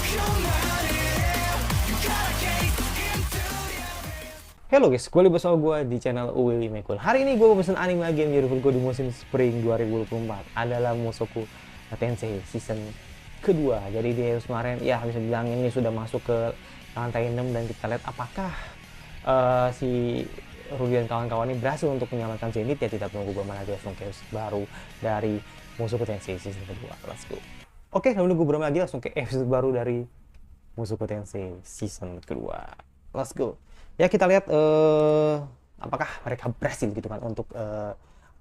Halo guys, kembali bersama gue di channel Willy Mekul. Hari ini gue mau pesen anime lagi yang menjadi gue di musim Spring 2024 adalah Mushoku Tensei season kedua. Jadi di episode kemarin ya bisa bilang ini sudah masuk ke lantai 6 dan kita lihat apakah si Rudy dan kawan-kawan ini berhasil untuk menyelamatkan Zenith. Ya tidak tunggu gue lagi, langsung ke episode baru dari Mushoku Tensei season kedua. Let's go. Oke, lalu gue berapa lagi langsung ke episode baru dari Mushoku Tensei season kedua. Let's go. Ya kita lihat apakah mereka berhasil gitu kan untuk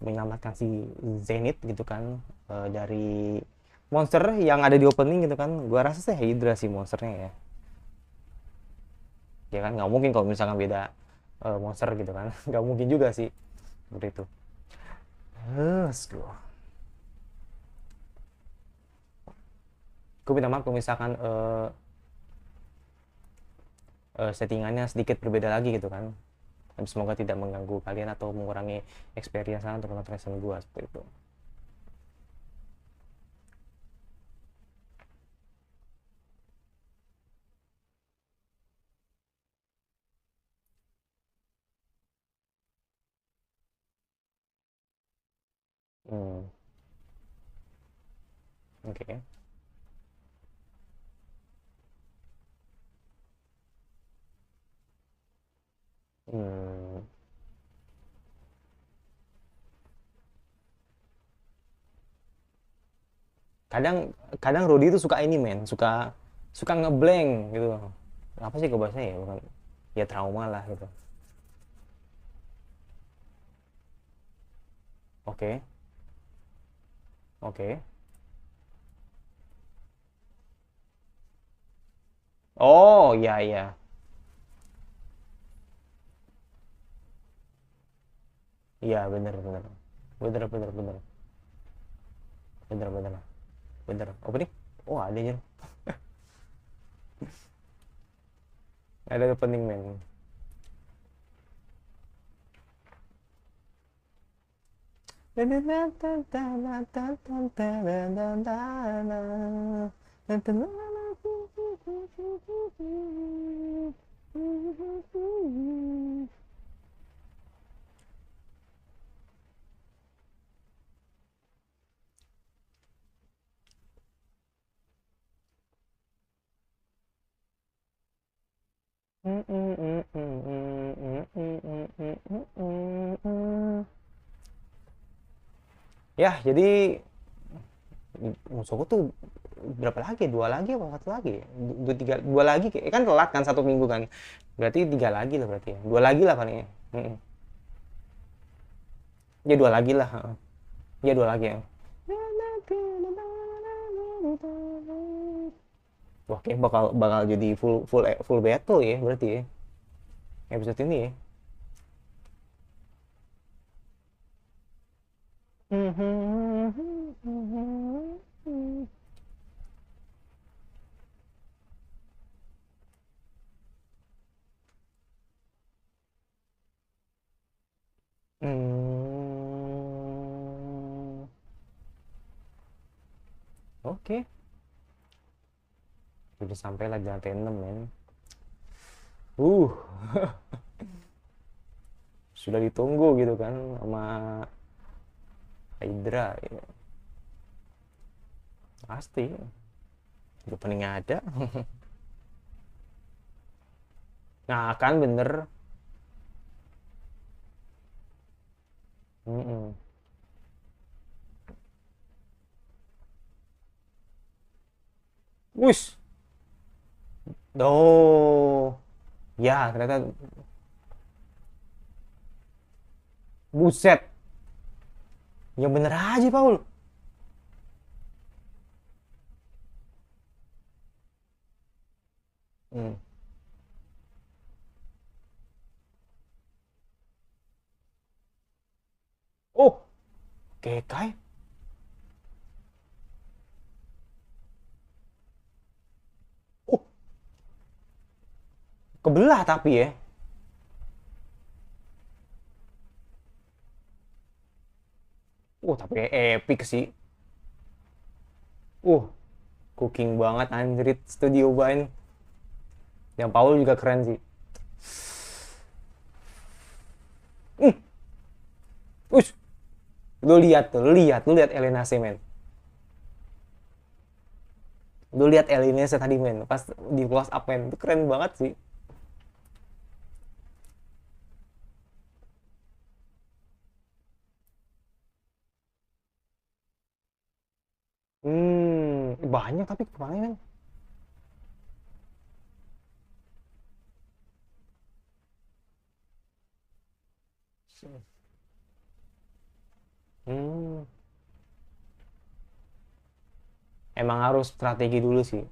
menyelamatkan si Zenith gitu kan dari monster yang ada di opening gitu kan. Gua rasa sih Hydra sih monsternya ya. Ya kan nggak mungkin kalau misalkan beda monster gitu kan. Nggak mungkin juga sih seperti itu. Let's go. Gue minta maaf kalau misalkan settingannya sedikit berbeda lagi gitu kan. Tapi semoga tidak mengganggu kalian atau mengurangi experience untuk menonton reaction gue seperti itu. Hmm, oke. Okay. Hmm, kadang kadang Rudy itu suka ini men, suka suka ngeblank gitu. Apa sih kebahasanya ya? Bukan ya trauma lah gitu. Oke, okay, oke. Okay. Oh, iya iya. Iya, bener bener. Bener bener bener. Bener bener. Bener. Apa nih? Oh, ada ya. Ada opening men. Ya, jadi musuhku tuh berapa lagi? Dua lagi apa satu lagi? Dua, tiga, dua lagi kan telat kan satu minggu kan. Berarti tiga lagi lah berarti ya. Dua lagi lah paling ya. Ya dua lagi lah. Ya dua lagi ya. Wah, kayak bakal bakal jadi full full full battle ya berarti ya. Episode ini ya. Hmm, oke. Udah sampai lah di lantai 6 men. Uh, sudah ditunggu gitu kan sama Hydra ya. Pasti. Udah paling ada. Nah, kan bener. Mm-mm. Wush. Oh. Ya, ternyata buset. Yang bener aja, Paul. Hmm. Oh, Kekai. Oh, kebelah tapi ya. Tapi epic sih. Uh, Cooking banget anjrit Studio Bind. Yang Paul juga keren sih. Ush, lu lihat Elena men. Lu lihat Elena tadi men, pas di close up men, itu keren banget sih. Banyak tapi kemarin men. Hmm, emang harus strategi dulu sih.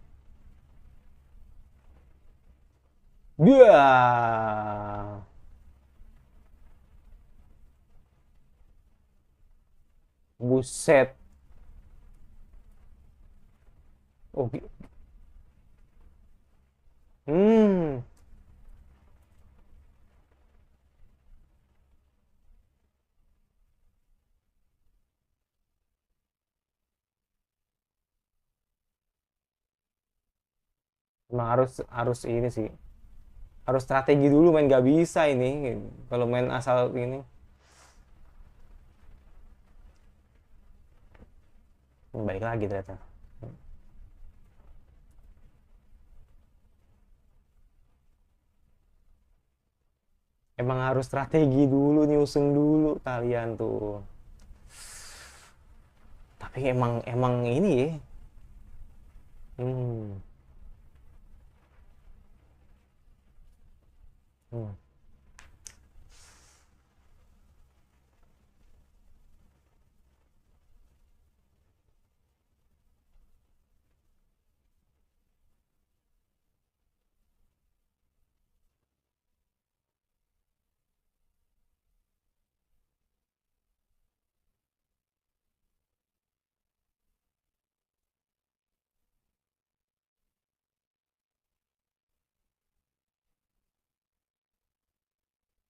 Dia, buset. Oke. Hmm, emang harus harus ini sih. Harus strategi dulu main, gak bisa ini. Kalau main asal ini, balik lagi ternyata. Emang harus strategi dulu, nyusun dulu kalian tuh. Tapi emang emang ini ya. Hmm, hmm.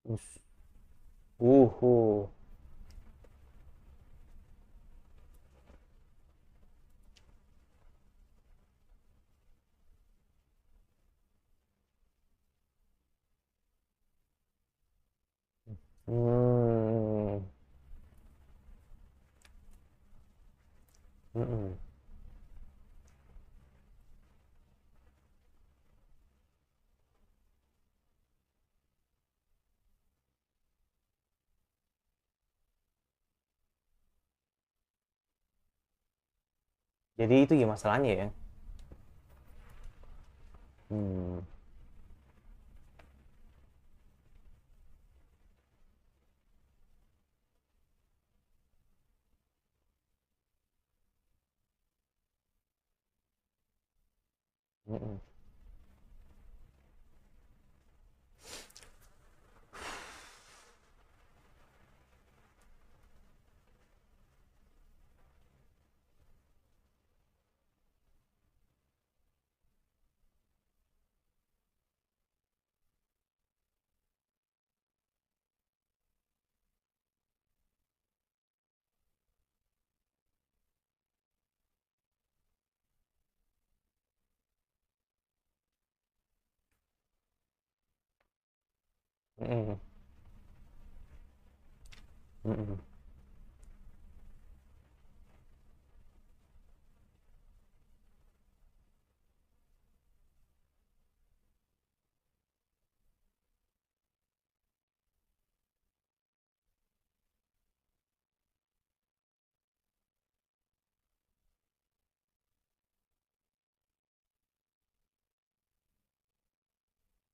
Us- uh. Hmm. Mm-mm. Jadi itu ya masalahnya ya. Hmm. Mm-mm. Mm-mm. Mm-mm.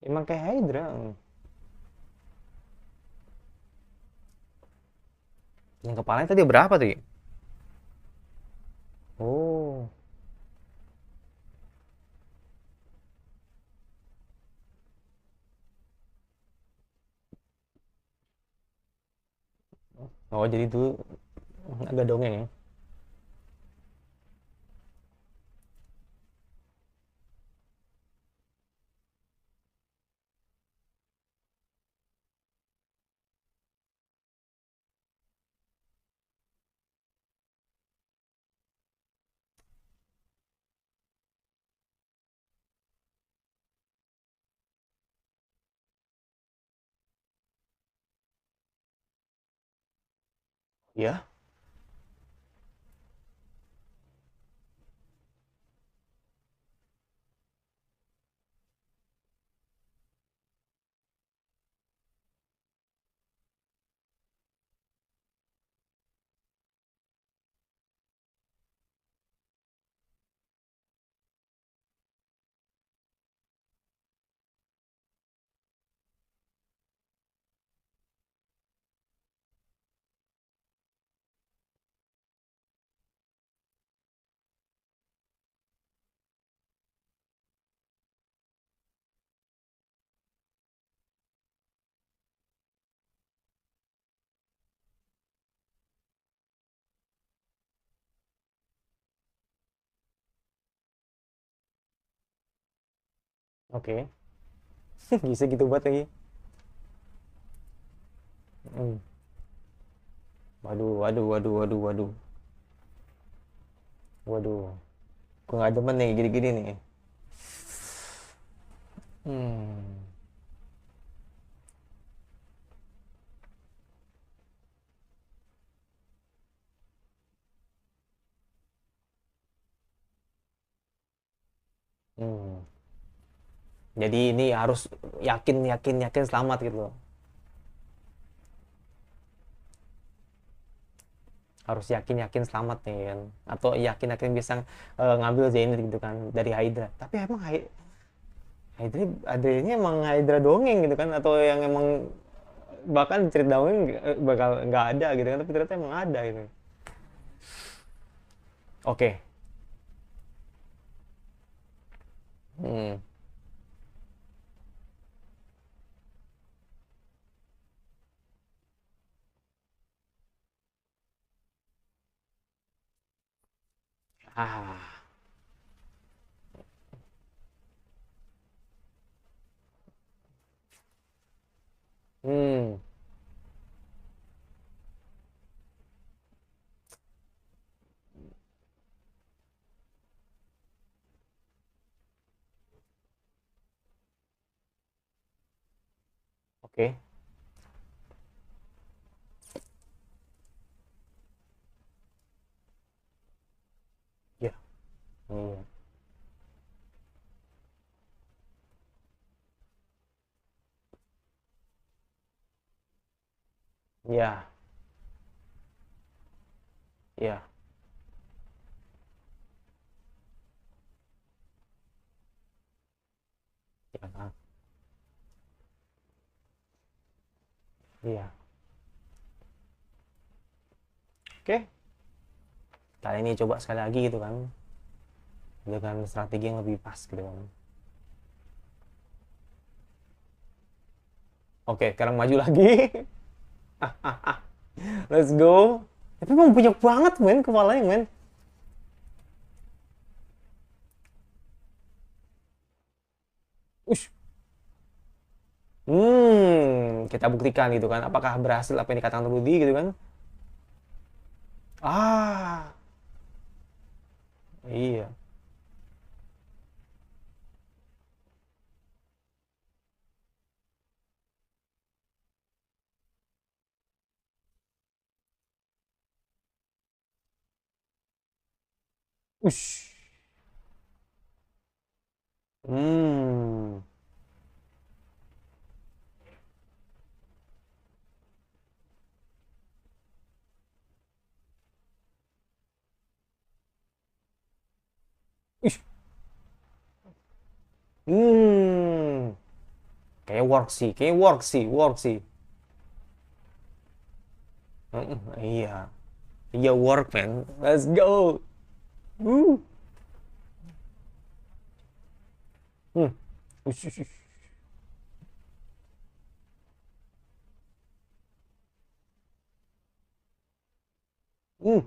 Emang kayak Hydra. Yang kepalanya tadi berapa tuh ya? Oh. Oh jadi itu agak dongeng ya. Ya. Oke. Bisa gitu banget lagi. Hmm. Waduh, waduh, waduh, waduh, waduh. Waduh. Gue nggak demen nih gini-gini nih. Hmm. Hmm. Jadi ini harus yakin, yakin, yakin selamat gitu loh. Harus yakin, yakin selamat nih kan. Atau yakin, yakin bisa ngambil Zenith gitu kan dari Hydra. Tapi emang Hydra, adanya emang Hydra dongeng gitu kan, atau yang emang bahkan cerita dongeng bakal nggak ada gitu kan, tapi ternyata emang ada gitu. Oke. Hmm. Ah. Hmm. Oke. Ya. Iya. Ya. Ya. Ya kan. Iya. Oke. Kali ini coba sekali lagi gitu kan, dengan strategi yang lebih pas gitu kan. Oke, sekarang maju lagi. Let's go. Tapi emang banyak banget men kepalanya men. Ush. Kita buktikan gitu kan. Apakah berhasil apa yang dikatakan Rudy gitu kan? Ah, iya. Ush. Hmm. Ush. Hmm. Kayak work sih, kayak work sih, work sih. Iya. Iya work man. Let's go. Uh. Hmm. Ush, ush, ush. Hmm.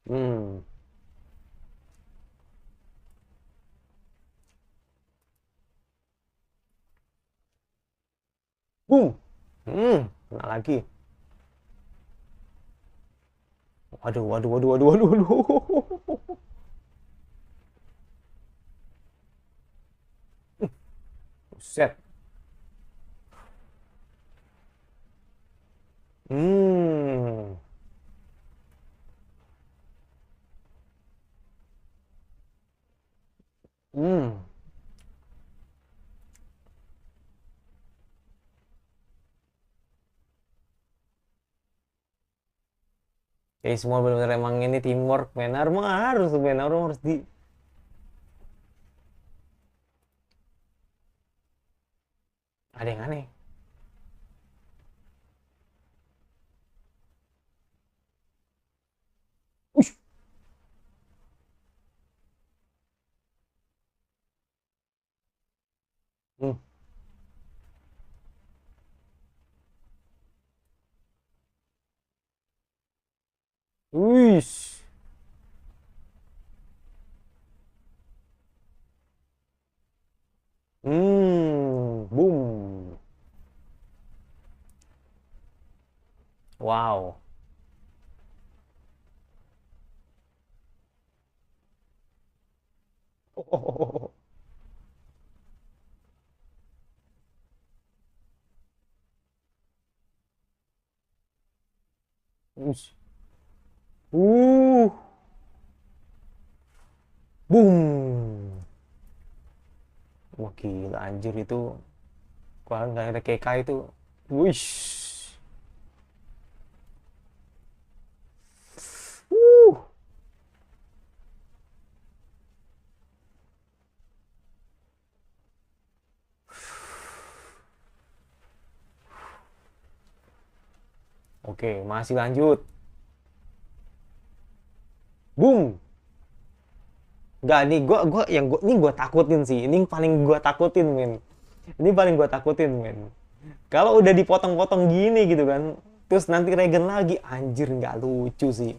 Hmm. Boom. Kena lagi. Waduh, waduh, waduh, waduh, waduh, waduh. Set. Hmm. Hmm. Jadi semua benar-benar emang ini teamwork, men. Harus, men. Harus di... Ada yang aneh. Ush. Hmm. Uish. Boom. Wow. Oh. Ush. Uh. Boom. Wah gila anjir itu. Kalau nggak ada KK itu. Wish. Uh. Oke, masih lanjut. Boom. Gak nih, gua takutin sih. Ini paling gua takutin, men. Ini paling gua takutin, men. Kalau udah dipotong-potong gini gitu kan, terus nanti regen lagi, anjir nggak lucu sih.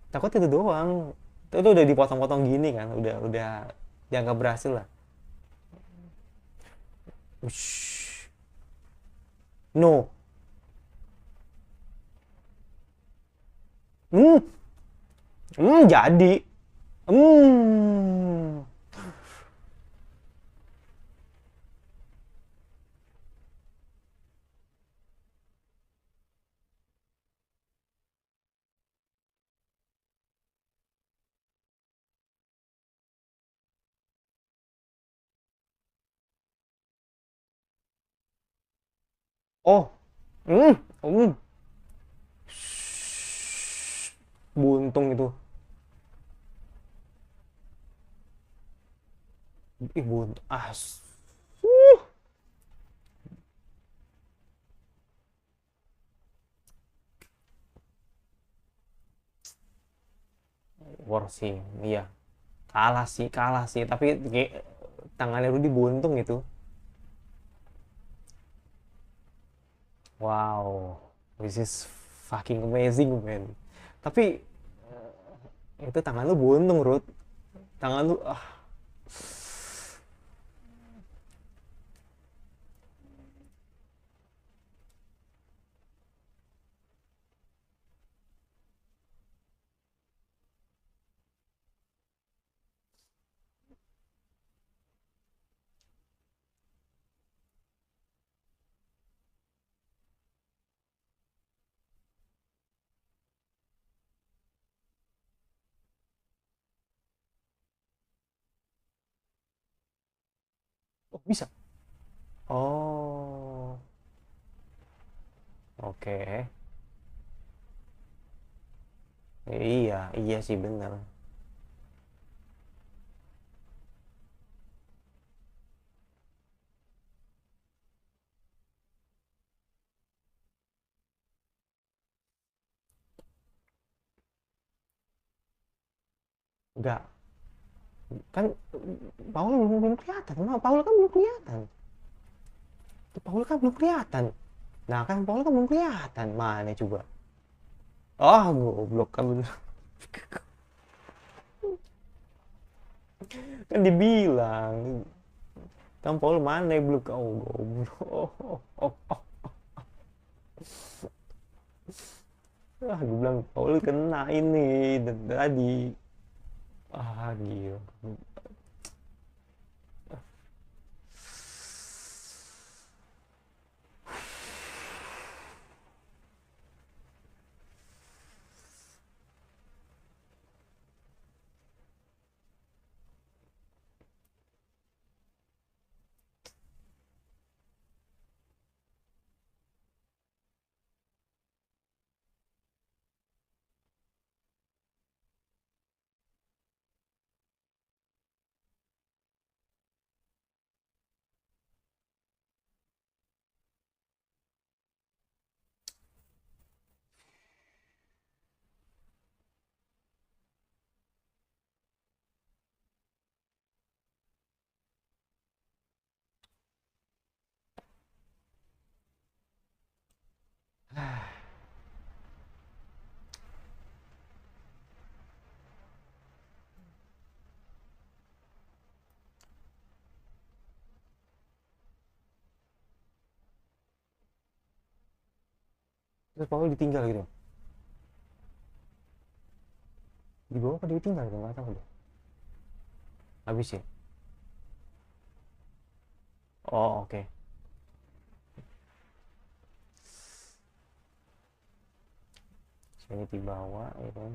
Takut itu doang. Itu udah dipotong-potong gini kan, udah dianggap berhasil lah. Ush. No. Hmm, jadi. Hmm. Oh. Hmm. Hmm. Buntung itu. Ih, buntung. War sih, iya. Kalah sih. Tapi kayak tangannya Rudy buntung itu. Wow, this is fucking amazing, man. Tapi itu tangan lu buntung, Rud. Tangan lu, oh, bisa. Oh, oke. Iya, iya sih bener. Enggak, kan Paul belum kelihatan. Paul kan belum kelihatan. Paul kan belum kelihatan. Nah, kan Paul kan belum kelihatan. Mana coba? Oh, goblok kan bener. Kan dibilang. Kan Paul mana yang belum kau goblok. Oh. Ah, gue bilang Paul kena ini tadi. Ah, gila. terus Paul ditinggal gitu. Di bawah apa dia tinggal gitu, nggak tahu deh. Habis ya. Oh, oke. Sini dibawa ya kan.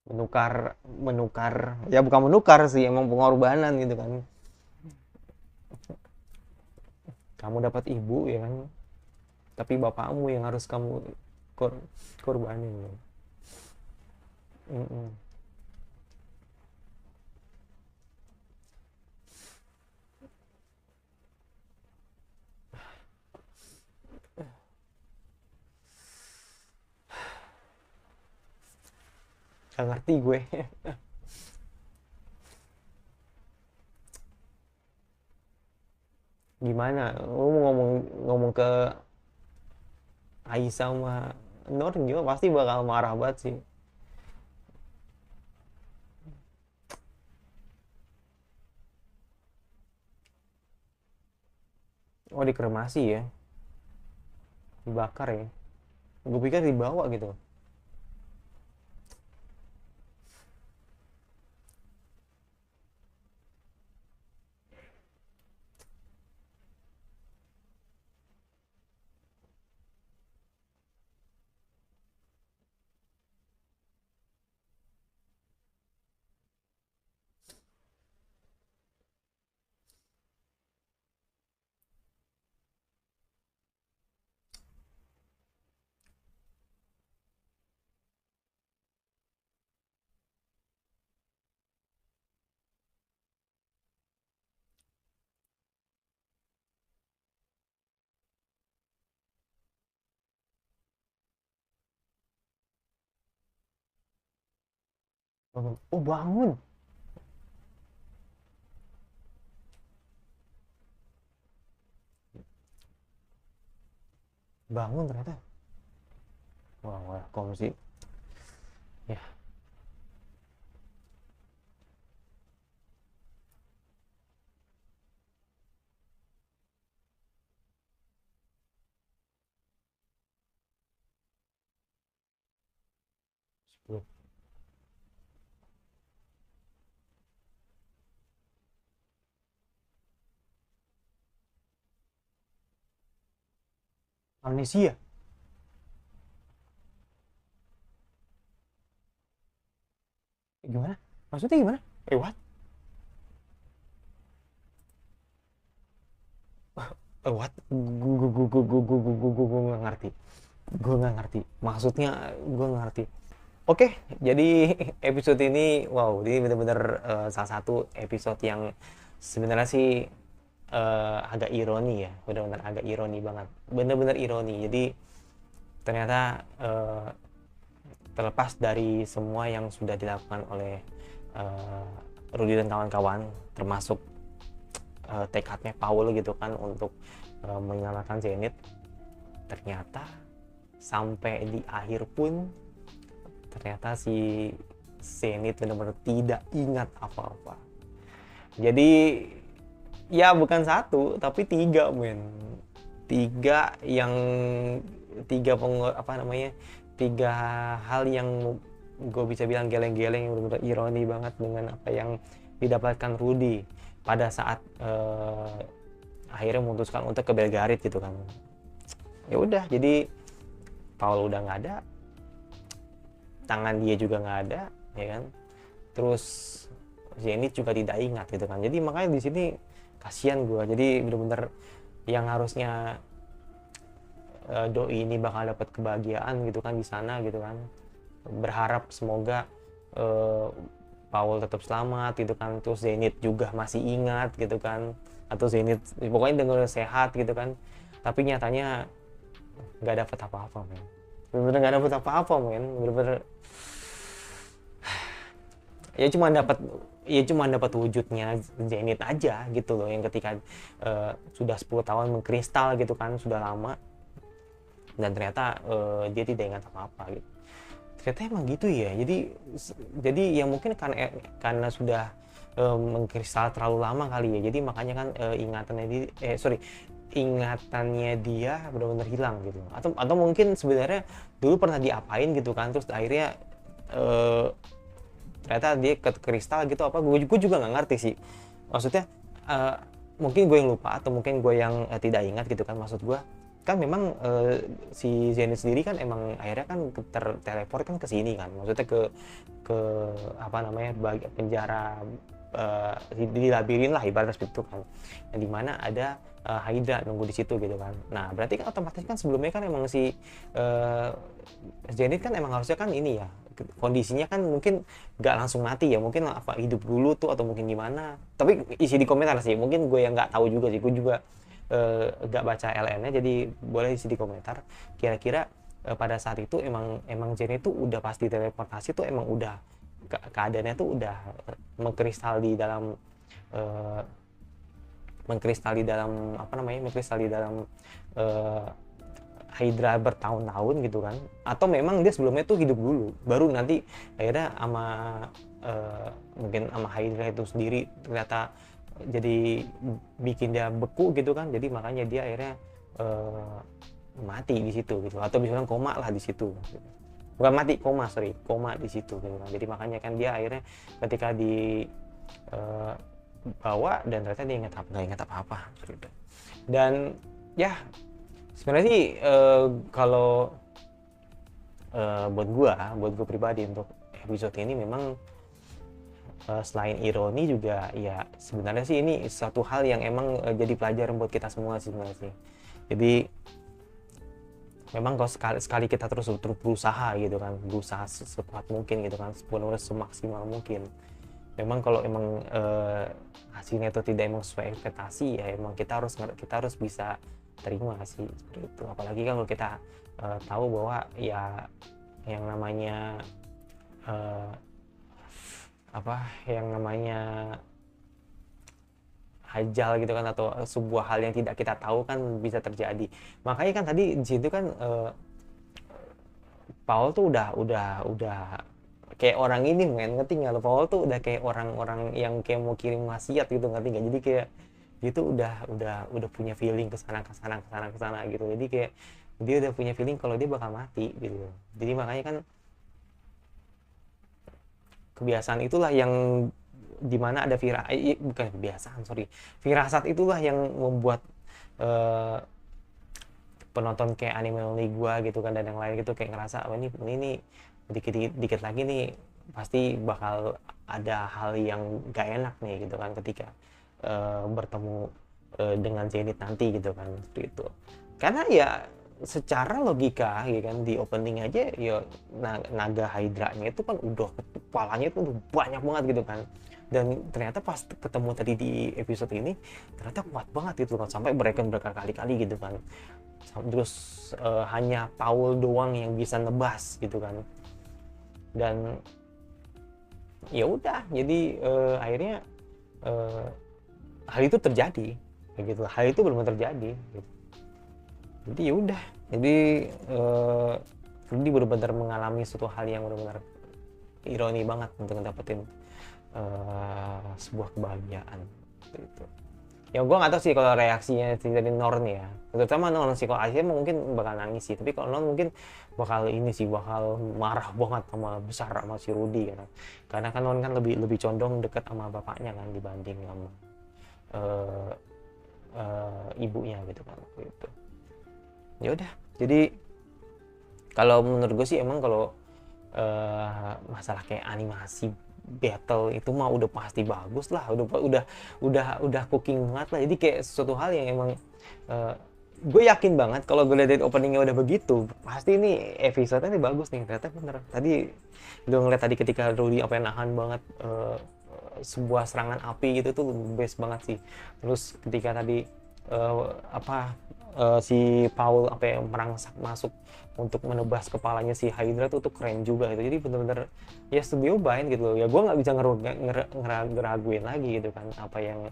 Menukar, menukar, ya bukan menukar sih, emang pengorbanan gitu kan. Kamu dapat ibu ya kan, tapi bapakmu yang harus kamu korbanin ya. Mm-mm. Gak ngerti gue. Gimana lu mau ngomong, ngomong ke Aisyah sama Nur juga pasti bakal marah banget sih. Oh, dikremasi ya, dibakar ya, gue pikir dibawa gitu. Oh, bangun. Bangun ternyata. Wah, welcome sih ya. Sebelum amnesia. Gimana maksudnya, gimana? What? What? Gue nggak ngerti. Gue nggak ngerti maksudnya, gue nggak ngerti. Oke, jadi episode ini, wow, ini bener-bener salah satu episode yang sebenarnya sih agak ironi ya, bener-bener agak ironi banget, bener-bener ironi. Jadi ternyata terlepas dari semua yang sudah dilakukan oleh uh, Rudy dan kawan-kawan, termasuk tekadnya Paul gitu kan untuk menyelamatkan Zenith, ternyata sampai di akhir pun ternyata si Zenith benar-benar tidak ingat apa-apa. Jadi ya bukan satu tapi tiga, men. Tiga yang apa namanya, tiga hal yang gue bisa bilang geleng-geleng, yang benar-benar ironi banget dengan apa yang didapatkan Rudy pada saat akhirnya memutuskan untuk ke Belgarit gitu kan. Ya udah, jadi Paul udah nggak ada, tangan dia juga nggak ada, ya kan. Terus Zenith juga tidak ingat gitu kan. Jadi makanya di sini kasihan gue. Jadi bener-bener yang harusnya doi ini bakal dapat kebahagiaan gitu kan di sana gitu kan. Berharap semoga Paul tetap selamat gitu kan. Terus Zenith juga masih ingat gitu kan. Atau Zenith pokoknya dengar sehat gitu kan. Tapi nyatanya nggak dapat apa-apa, men. bener-bener nggak dapet apa-apa men, bener-bener ya cuma dapat wujudnya Zenit aja gitu loh, yang ketika sudah 10 tahun mengkristal gitu kan, sudah lama, dan ternyata dia tidak ingat apa-apa gitu. Ternyata emang gitu ya. Jadi ya mungkin karena sudah mengkristal terlalu lama kali ya, jadi makanya kan ingatannya dia benar-benar hilang gitu, atau mungkin sebenarnya dulu pernah diapain gitu kan, terus akhirnya ternyata dia ke kristal gitu apa, gue juga nggak ngerti sih maksudnya. Mungkin gue yang lupa atau mungkin gue yang tidak ingat gitu kan. Maksud gue kan memang si Zenith sendiri kan emang akhirnya kan terteleport kan ke sini kan, maksudnya ke apa namanya, penjara di labirin lah ibaratnya seperti itu kan, yang dimana ada Hydra nunggu di situ gitu kan. Nah berarti kan otomatis kan sebelumnya kan emang si Zenith kan emang harusnya kan ini ya, kondisinya kan mungkin nggak langsung mati ya, mungkin apa hidup dulu tuh atau mungkin gimana. Tapi isi di komentar sih, mungkin gue yang nggak tahu juga sih, gue juga nggak baca LN-nya, jadi boleh isi di komentar kira-kira pada saat itu emang Zenith tuh udah pasti teleportasi tuh, emang udah keadaannya tuh udah mengkristal di dalam Hydra bertahun-tahun gitu kan, atau memang dia sebelumnya tuh hidup dulu baru nanti akhirnya mungkin sama Hydra itu sendiri ternyata jadi bikin dia beku gitu kan, jadi makanya dia akhirnya mati di situ gitu, atau misalnya koma lah di situ gitu. Bukan mati, koma di situ gitu kan. Jadi makanya kan dia akhirnya ketika di bawa dan ternyata dia nggak ingat apa-apa gitu. Dan ya sebenarnya sih kalau buat gue pribadi untuk episode ini memang selain ironi juga ya sebenarnya sih ini satu hal yang emang jadi pelajaran buat kita semua sih sebenarnya sih. Jadi memang kalau sekali kita terus berusaha gitu kan, berusaha sekuat mungkin gitu kan, semaksimal mungkin, memang kalau emang hasilnya itu tidak emang sesuai ekspektasi ya emang kita harus bisa terima sih seperti itu. Apalagi kalau kita tahu bahwa ya yang namanya ajal gitu kan, atau sebuah hal yang tidak kita tahu kan bisa terjadi. Makanya kan tadi di situ kan Paul tuh udah kayak orang ini men, ngerti nggak lo? Paul tuh udah kayak orang-orang yang kayak mau kirim wasiat gitu, ngerti nggak? Jadi kayak dia tuh udah punya feeling ke sana gitu. Jadi kayak dia udah punya feeling kalau dia bakal mati gitu. Jadi makanya kan kebiasaan itulah yang dimana ada firasat itulah yang membuat penonton kayak anime only gua gitu kan dan yang lain gitu kayak ngerasa ini dikit lagi nih pasti bakal ada hal yang gak enak nih gitu kan ketika bertemu dengan Zenith nanti gitu kan, seperti itu. Karena ya secara logika ya kan di opening aja ya naga Hydra-nya itu kan udah kepalanya itu udah banyak banget gitu kan, dan ternyata pas ketemu tadi di episode ini ternyata kuat banget gitu kan, sampai berkali-kali gitu kan. Terus hanya Paul doang yang bisa nebas gitu kan, dan ya udah jadi akhirnya hal itu terjadi begitu, hal itu belum terjadi gitu. Jadi ya udah, jadi Rudy benar-benar mengalami suatu hal yang benar-benar ironi banget untuk dapetin sebuah kebahagiaan gitu. Ya gue nggak tahu sih kalau reaksinya dari Norn ya, terutama Norn sih. Kalau Asia mungkin bakal nangis sih, tapi kalau Norn mungkin bakal marah banget besar sama si Rudy kan, karena kan Norn kan lebih condong deket sama bapaknya kan dibanding sama ibunya gitu kan gitu. Ya udah, jadi kalau menurut gue sih emang kalau masalah kayak animasi battle itu mah udah pasti bagus lah, udah cooking banget lah. Jadi kayak sesuatu hal yang emang gue yakin banget kalau gue lihat openingnya udah begitu, pasti ini episode-nya ini bagus nih. Ternyata bener tadi lo ngeliat tadi ketika Rudy apa yang nahan banget sebuah serangan api gitu tuh best banget sih. Terus ketika tadi si Paul apa yang merangsak masuk untuk menebas kepalanya si Hydra tuh keren juga gitu. Jadi bener-bener ya studio Bind gitu loh. Ya gue nggak bisa ngeraguin lagi gitu kan apa yang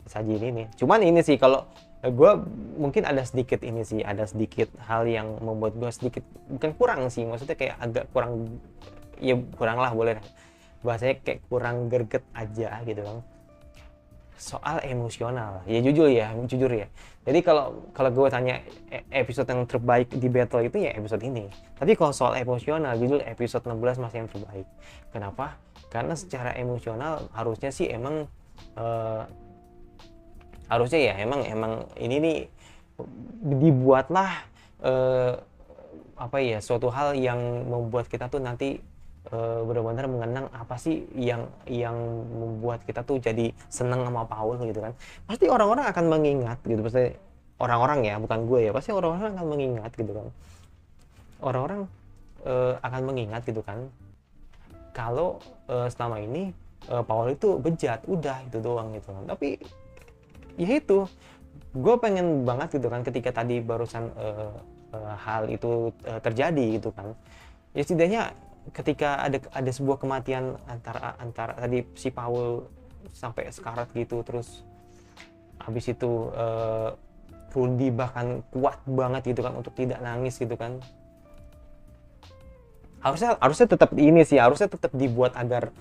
sajiin ini. Cuman ini sih kalau gue mungkin ada sedikit ini sih, ada sedikit hal yang membuat gue sedikit bukan kurang sih, maksudnya kayak agak kurang, ya kurang lah boleh bahasanya, kayak kurang greget aja gitu kan, soal emosional. Ya jujur ya, jadi kalau kalau gue tanya episode yang terbaik di battle itu ya episode ini. Tapi kalau soal emosional, jujur episode 16 masih yang terbaik. Kenapa? Karena secara emosional harusnya sih emang harusnya ya emang ini nih dibuatlah eh, apa ya, suatu hal yang membuat kita tuh nanti benar-benar mengenang apa sih yang membuat kita tuh jadi seneng sama Paul gitu kan. Pasti orang-orang akan mengingat gitu, pasti orang-orang ya, bukan gue ya, pasti orang-orang akan mengingat gitu kan. Orang-orang akan mengingat gitu kan kalau selama ini Paul itu bejat, udah itu doang gitu kan. Tapi ya itu, gue pengen banget gitu kan ketika tadi barusan hal itu terjadi gitu kan, ya setidaknya ketika ada sebuah kematian antara tadi si Paul sampai sekarat gitu, terus habis itu Rudy bahkan kuat banget gitu kan untuk tidak nangis gitu kan. Harusnya tetap ini sih, harusnya tetap dibuat agar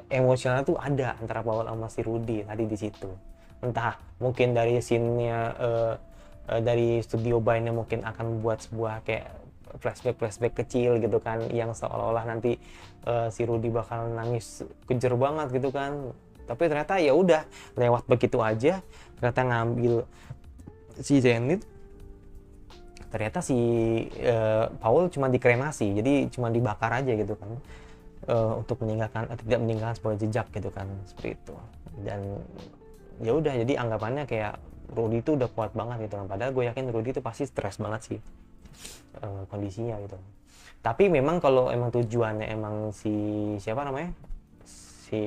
emosional tuh ada antara Paul sama si Rudy tadi di situ. Entah mungkin dari scene-nya dari studio Bind mungkin akan buat sebuah kayak flashback kecil gitu kan, yang seolah-olah nanti si Rudy bakal nangis kejer banget gitu kan. Tapi ternyata ya udah lewat begitu aja, ternyata ngambil si Zenith, ternyata si Paul cuma dikremasi, jadi cuma dibakar aja gitu kan, untuk meninggalkan tidak meninggalkan sebuah jejak gitu kan, seperti itu. Dan ya udah, jadi anggapannya kayak Rudy itu udah kuat banget gitu kan, padahal gue yakin Rudy itu pasti stres banget sih kondisinya gitu. Tapi memang kalau emang tujuannya emang si siapa namanya si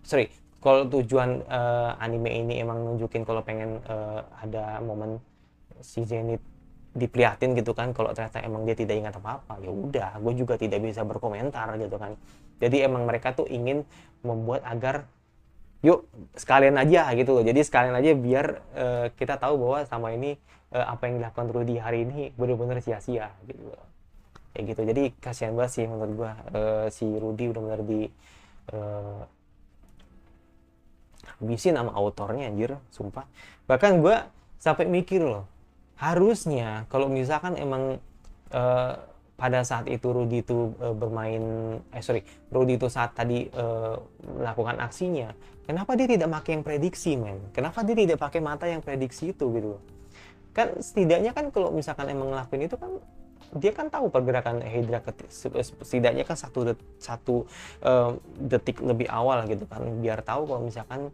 sorry kalau tujuan anime ini emang nunjukin kalau pengen ada momen si Zenith diprihatin gitu kan, kalau ternyata emang dia tidak ingat apa-apa, ya udah gue juga tidak bisa berkomentar gitu kan. Jadi emang mereka tuh ingin membuat agar yuk sekalian aja gitu loh, jadi sekalian aja biar kita tahu bahwa sama ini apa yang dilakukan Rudy hari ini benar-benar sia-sia gitu loh. Kayak gitu, jadi kasihan banget sih menurut gue si Rudy benar-benar di habisin sama autornya anjir, sumpah. Bahkan gue sampai mikir loh, harusnya kalau misalkan emang pada saat itu Rudy itu Rudy itu saat tadi melakukan aksinya, kenapa dia tidak pakai yang prediksi, men? Kenapa dia tidak pakai mata yang prediksi itu gitu? Kan setidaknya kan kalau misalkan emang ngelakuin itu kan dia kan tahu pergerakan Hydra setidaknya kan satu detik lebih awal gitu kan, biar tahu kalau misalkan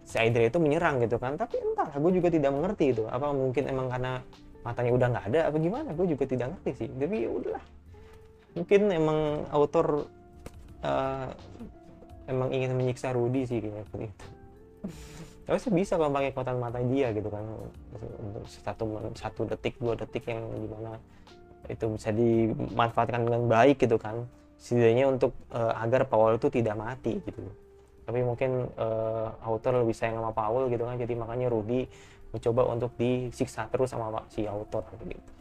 si Hydra itu menyerang gitu kan. Tapi entahlah, gue juga tidak mengerti itu, apa mungkin emang karena matanya udah nggak ada apa gimana, gue juga tidak ngerti sih. Tapi ya udahlah, mungkin emang autor emang ingin menyiksa Rudy sih kayaknya seperti itu. Harusnya bisa kalau pakai kekuatan mata dia gitu kan, untuk satu detik 2 detik yang dimana itu bisa dimanfaatkan dengan baik gitu kan, setidaknya untuk agar Paul itu tidak mati gitu. Tapi mungkin author lebih sayang sama Paul gitu kan, jadi makanya Rudy mencoba untuk disiksa terus sama si author gitu.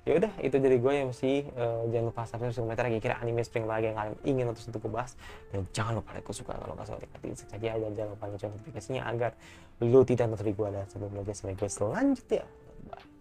Ya udah, itu dari gue yang sih. Jangan lupa subscribe komentar kira-kira anime spring lagi yang kalian ingin untuk gue bahas, dan jangan lupa like, suka kalau nggak salah hati saja, dan jangan lupa nyalakan notifikasinya agar lu tidak tertinggal gue dan sebelum belajar sampai gue selanjutnya. Bye.